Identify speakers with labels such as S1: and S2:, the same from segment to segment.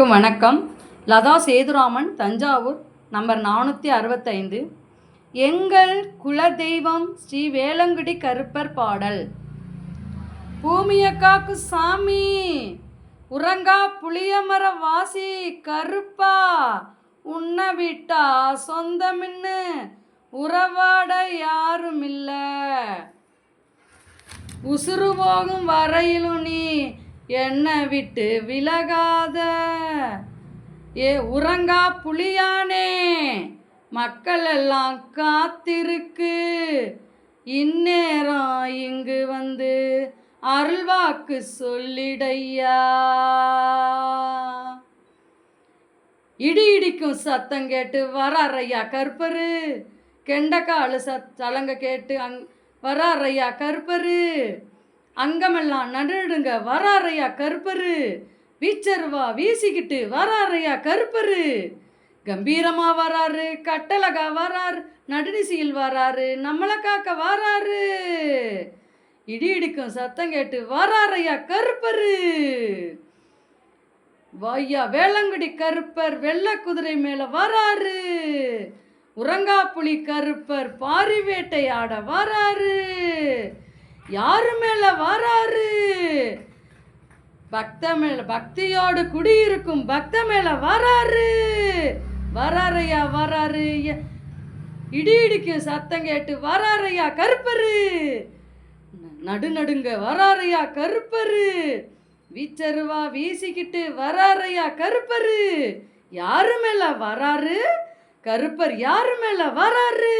S1: வணக்கம். லதா சேதுராமன், தஞ்சாவூர், நம்பர் 465. எங்கள் குலதெய்வம் ஸ்ரீ வேலங்குடி கருப்பர் பாடல். பூமியக்காக்கு சாமி, உறங்கா புளியமர வாசி கருப்பா, உன்னை விட்டா சொந்தமின்னு உறவாட யாருமில்ல, உசுறு போகும் வரையிலும் நீ என்னை விட்டு விலகாத, ஏ உறங்கா புலியானே, மக்கள் எல்லாம் காத்திருக்கு, இந்நேரம் இங்கு வந்து அருள்வாக்கு சொல்லிடையா. இடி இடிக்கும் சத்தம் கேட்டு வராரையா கருப்பரு, கெண்டக்காலு சலங்க கேட்டு வராரையா கருப்பரு, அங்கமெல்லாம் நடுடுங்க வராரையா கருப்பரு, வீச்சருவா வீசிக்கிட்டு வராரையா கருப்பரு, கம்பீரமா வராரு, கட்டழகா வராரு, நடுநிசியில் வராரு, நம்மளை காக்க வராரு, இடி இடிக்கும் சத்தம் கேட்டு வராரையா கருப்பரு, வாய்யா வேளங்குடி கருப்பர் வெள்ளை குதிரை மேல வராரு, உறங்கா புலி கருப்பர் பாரி வேட்டையாட வராரு, யாரு மேல வராரு, பக்த மேல பக்தியோடு குடியிருக்கும் பக்த மேல வராரு, வராரையா வராரு, இடி இடிக்கும் சத்தம் கேட்டு வராரையா கருப்பரு, நடுநடுங்க வராரையா கருப்பரு, வீச்சருவா வீசிக்கிட்டு வராரையா கருப்பரு, யாரு மேல வராரு கருப்பர், யாரு மேல வராரு,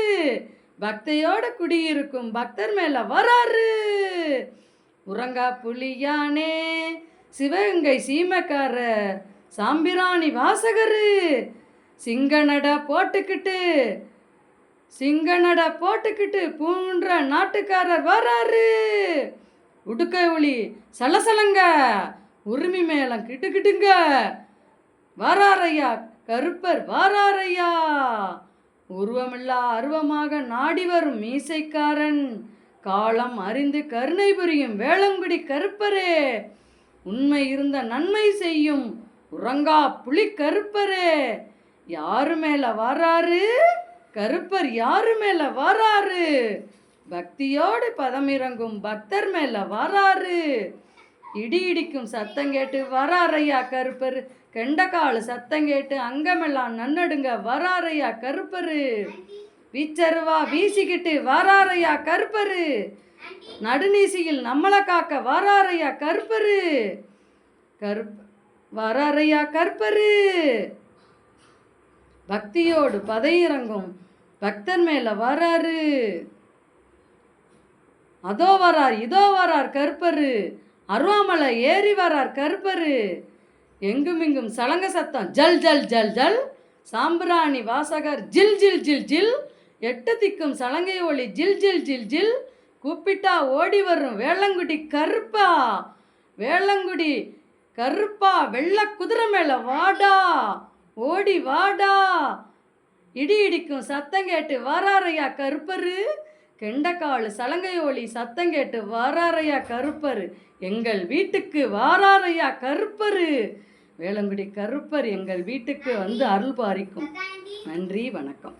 S1: பக்தையோட குடியிருக்கும் பக்தர் மேல வராரு, உறங்கா புலியானே, சிவகங்கை சீமக்கார சாம்பிராணி வாசகரு, சிங்கநட போட்டுக்கிட்டு பூன்ற நாட்டுக்காரர் வராரு, உடுக்கை ஒளி சலசலங்க உரிமை மேளம் கிட்டுக்கிட்டுங்க வராரையா கருப்பர், வராரையா உருவமில்லா அருவமாக நாடி வரும் மீசைக்காரன், காலம் அறிந்து கருணை புரியும் வேளங்குடி கருப்பரே, உண்மை இருந்த நன்மை செய்யும் உறங்கா புலி கருப்பரே, யாரு மேல வராரு கருப்பர், யாரு மேல வராரு, பக்தியோடு பதமிறங்கும் பக்தர் மேல வராரு, இடி இடிக்கும் சத்தம் கேட்டு வராரையா கருப்பர், கெண்டக்காலு சத்தம் கேட்டு அங்கமெல்லாம் நன்னடுங்க வராரையா கருப்பரு, வீச்சருவா வீசிக்கிட்டு வராரையா கருப்பரு, நடுநீசியில் நம்மளை காக்க வராரையா கருப்பரு, வராரையா கருப்பரு, பக்தியோடு பதையிறங்கும் பக்தர் மேல வராரு, அதோ வரார் இதோ வரார் கருப்பரு, அருவாமலை ஏறி வரார் கருப்பரு, எங்குமிங்கும் சலங்க சத்தம் ஜல் ஜல் ஜல் ஜல், சாம்பிராணி வாசகர் ஜில் ஜில் ஜில் ஜில், எட்டு திக்கும் சலங்கை ஒளி ஜில் ஜில் ஜில் ஜில், கூப்பிட்டா ஓடி வரும் வேளங்குடி கருப்பா, வேளங்குடி கருப்பா வெள்ளை குதிரை மேல வாடா, ஓடி வாடா, இடி இடிக்கும் சத்தம் கேட்டு வராரையா கருப்பரு, கெண்டக்காலு சலங்கை ஒளி சத்தம் கேட்டு வராரையா கருப்பரு, எங்கள் வீட்டுக்கு வாராரையா கருப்பரு, வேளங்குடி கருப்பர் எங்கள் வீட்டுக்கு வந்து அருள் பாரிக்கும். நன்றி, வணக்கம்.